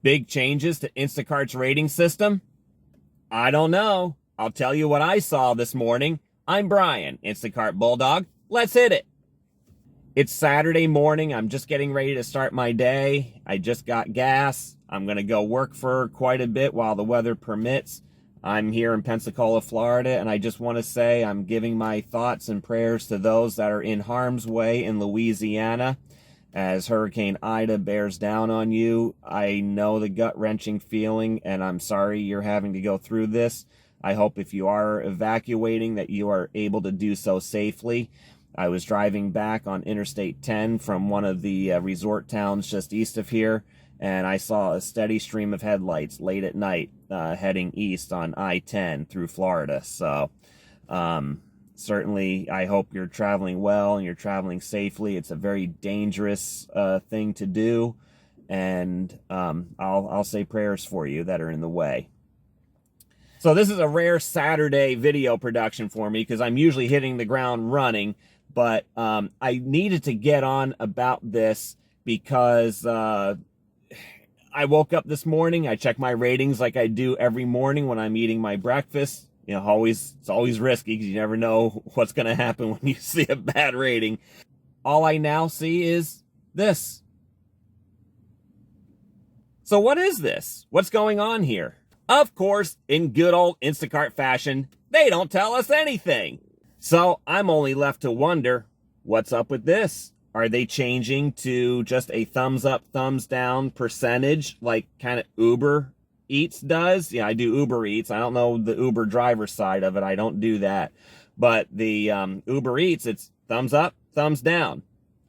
Big changes to Instacart's rating system? I don't know. I'll tell you what I saw this morning. I'm Brian, Instacart Bulldog. Let's hit it. It's Saturday morning. I'm just getting ready to start my day. I just got gas. I'm going to go work for quite a bit while the weather permits. I'm here in Pensacola, Florida, and I just want to say I'm giving my thoughts and prayers to those that are in harm's way in Louisiana as Hurricane Ida bears down on you. I know the gut-wrenching feeling, and I'm sorry you're having to go through this. I hope if you are evacuating that you are able to do so safely. I was driving back on Interstate 10 from one of the resort towns just east of here, and I saw a steady stream of headlights late at night heading east on I-10 through Florida. So certainly I hope you're traveling well and you're traveling safely. It's a very dangerous thing to do, and I'll say prayers for you that are in the way. So this is a rare Saturday video production for me because I'm usually hitting the ground running, but I needed to get on about this because I woke up this morning. I check my ratings like I do every morning when I'm eating my breakfast. You know, it's always risky because you never know what's going to happen when you see a bad rating. All I now see is this. So what is this? What's going on here? Of course, in good old Instacart fashion, they don't tell us anything. So I'm only left to wonder, what's up with this? Are they changing to just a thumbs up, thumbs down percentage like kind of Uber Eats does? Yeah, I do Uber Eats. I don't know the Uber driver side of it. I don't do that. But the Uber Eats, it's thumbs up, thumbs down.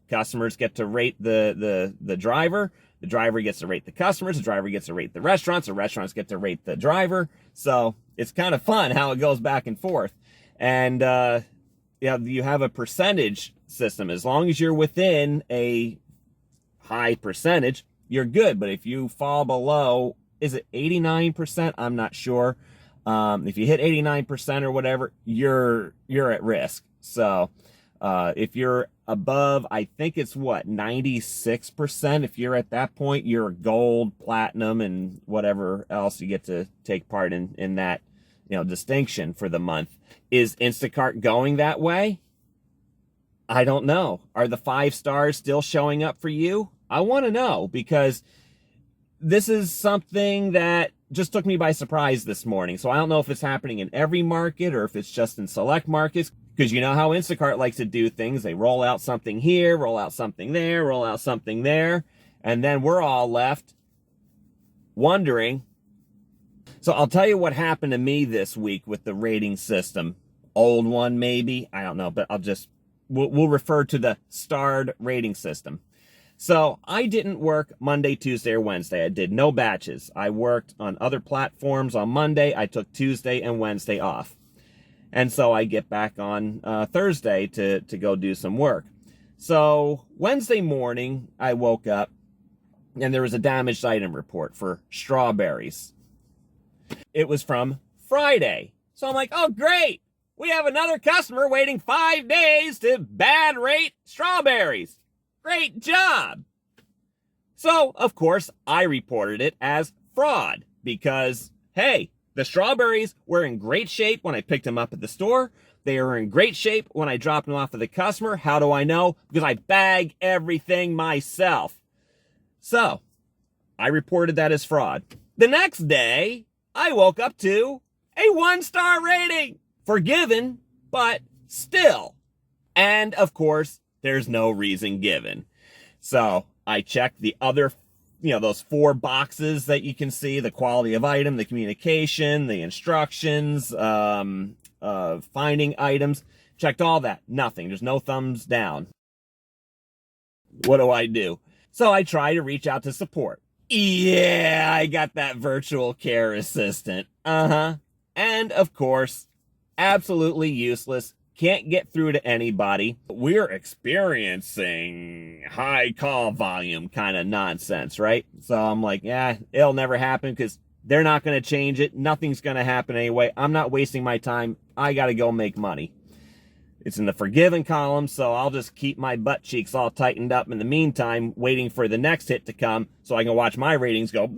Customers get to rate the driver. The driver gets to rate the customers. The driver gets to rate the restaurants. The restaurants get to rate the driver. So it's kind of fun how it goes back and forth. And you have a percentage system. As long as you're within a high percentage, you're good. But if you fall below, is it 89%? I'm not sure. If you hit 89% or whatever, you're at risk. So if you're above, I think it's 96%. If you're at that point, you're gold, platinum, and whatever else you get to take part in that, distinction for the month. Is Instacart going that way? I don't know. Are the 5 stars still showing up for you? I want to know, because this is something that just took me by surprise this morning. So I don't know if it's happening in every market or if it's just in select markets, because you know how Instacart likes to do things. They roll out something here, roll out something there, roll out something there, and then we're all left wondering. So I'll tell you what happened to me this week with the rating system. Old one, maybe. I don't know, but we'll refer to the starred rating system. So I didn't work Monday, Tuesday, or Wednesday. I did no batches. I worked on other platforms on Monday. I took Tuesday and Wednesday off. And so I get back on Thursday to go do some work. So Wednesday morning, I woke up and there was a damaged item report for strawberries. It was from Friday. So I'm like, oh, great. We have another customer waiting 5 days to bad rate strawberries. Great job. So, of course, I reported it as fraud because, hey, the strawberries were in great shape when I picked them up at the store. They were in great shape when I dropped them off at the customer. How do I know? Because I bag everything myself. So, I reported that as fraud. The next day, I woke up to a 1-star rating. Forgiven, but still. And, of course, there's no reason given. So I checked the other, those 4 boxes that you can see, the quality of item, the communication, the instructions, finding items, checked all that. Nothing. There's no thumbs down. What do? So I try to reach out to support. Yeah, I got that virtual care assistant. And of course, absolutely useless. Can't get through to anybody. We're experiencing high call volume kind of nonsense, right? So I'm like, yeah, it'll never happen because they're not going to change it. Nothing's going to happen anyway. I'm not wasting my time. I got to go make money. It's in the forgiven column, so I'll just keep my butt cheeks all tightened up in the meantime, waiting for the next hit to come so I can watch my ratings go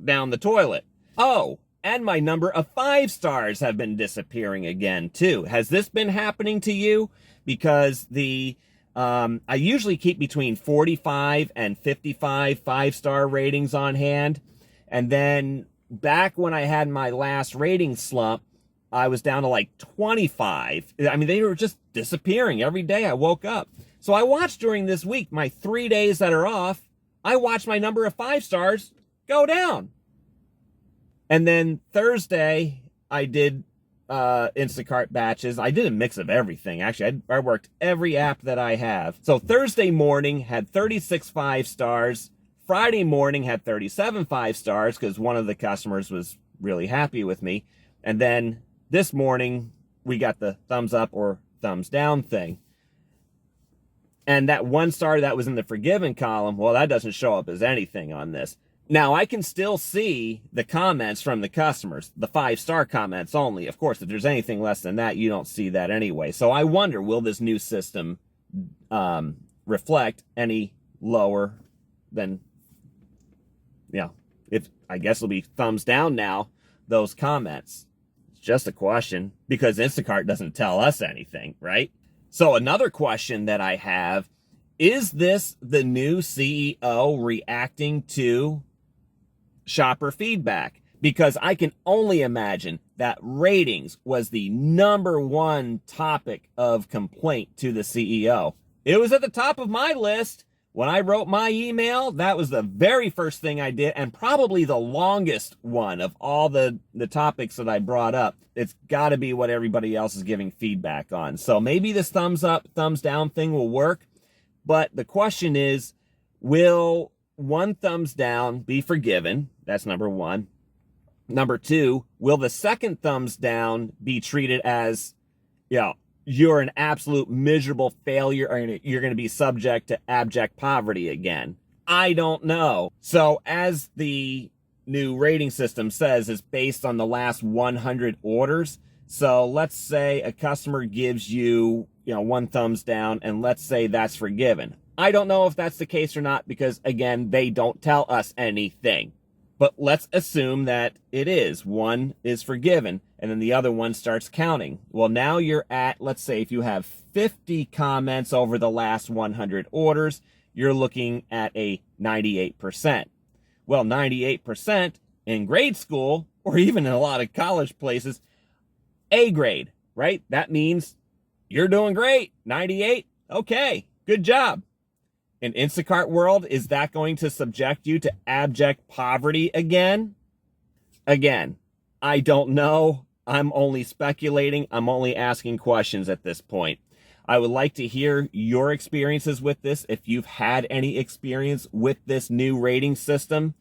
down the toilet. Oh, and my number of 5 stars have been disappearing again, too. Has this been happening to you? Because I usually keep between 45 and 55 5-star ratings on hand. And then back when I had my last rating slump, I was down to like 25. I mean, they were just disappearing every day I woke up. So I watched during this week, my 3 days that are off, I watched my number of 5 stars go down. And then Thursday, I did Instacart batches. I did a mix of everything. Actually, I worked every app that I have. So Thursday morning had 36 5 stars. Friday morning had 37 5 stars because one of the customers was really happy with me. And then this morning, we got the thumbs up or thumbs down thing. And that 1 star that was in the forgiven column, well, that doesn't show up as anything on this. Now, I can still see the comments from the customers, the 5-star comments only. Of course, if there's anything less than that, you don't see that anyway. So I wonder, will this new system reflect any lower than, I guess it'll be thumbs down now, those comments. It's just a question, because Instacart doesn't tell us anything, right? So another question that I have, is this the new CEO reacting to shopper feedback? Because I can only imagine that ratings was the #1 topic of complaint to the CEO. It was at the top of my list. When I wrote my email, that was the very first thing I did, and probably the longest one of all the topics that I brought up. It's got to be what everybody else is giving feedback on. So maybe this thumbs up, thumbs down thing will work. But the question is, will 1 thumbs down be forgiven? That's number 1. Number 2, will the second thumbs down be treated as, you're an absolute miserable failure, or you're going to be subject to abject poverty again? I don't know. So as the new rating system says, it's based on the last 100 orders. So let's say a customer gives you, 1 thumbs down, and let's say that's forgiven. I don't know if that's the case or not, because again, they don't tell us anything. But let's assume that it is. 1 is forgiven, and then the other one starts counting. Well, now you're at, let's say if you have 50 comments over the last 100 orders, you're looking at a 98%. Well, 98% in grade school, or even in a lot of college places, A grade, right? That means you're doing great. 98, okay, good job. In Instacart world, is that going to subject you to abject poverty again? Again, I don't know. I'm only speculating. I'm only asking questions at this point. I would like to hear your experiences with this, if you've had any experience with this new rating system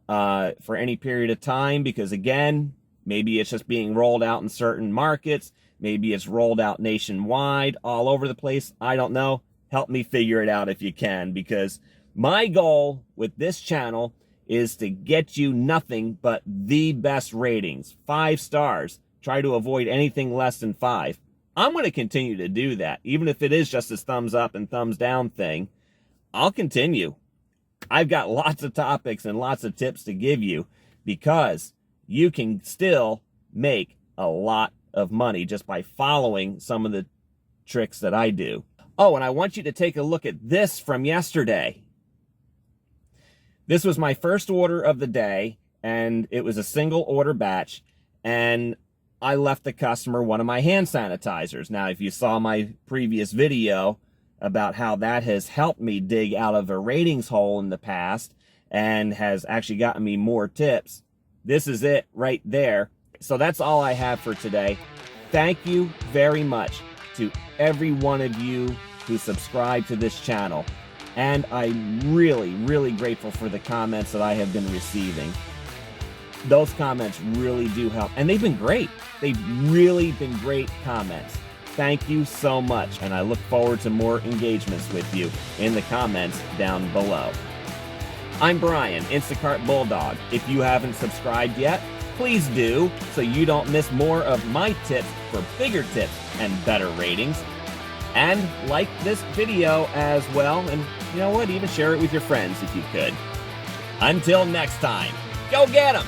for any period of time, because again, maybe it's just being rolled out in certain markets. Maybe it's rolled out nationwide, all over the place. I don't know. Help me figure it out if you can, because my goal with this channel is to get you nothing but the best ratings. 5 stars. Try to avoid anything less than 5. I'm going to continue to do that, even if it is just this thumbs up and thumbs down thing. I'll continue. I've got lots of topics and lots of tips to give you, because you can still make a lot of money just by following some of the tricks that I do. Oh, and I want you to take a look at this from yesterday. This was my first order of the day, and it was a single order batch, and I left the customer one of my hand sanitizers. Now, if you saw my previous video about how that has helped me dig out of a ratings hole in the past and has actually gotten me more tips, this is it right there. So that's all I have for today. Thank you very much to every one of you who subscribe to this channel. And I'm really, really grateful for the comments that I have been receiving. Those comments really do help. And they've been great. They've really been great comments. Thank you so much. And I look forward to more engagements with you in the comments down below. I'm Brian, Instacart Bulldog. If you haven't subscribed yet, Please do, so you don't miss more of my tips for bigger tips and better ratings. And like this video as well, and you know what, even share it with your friends if you could. Until next time, go get 'em!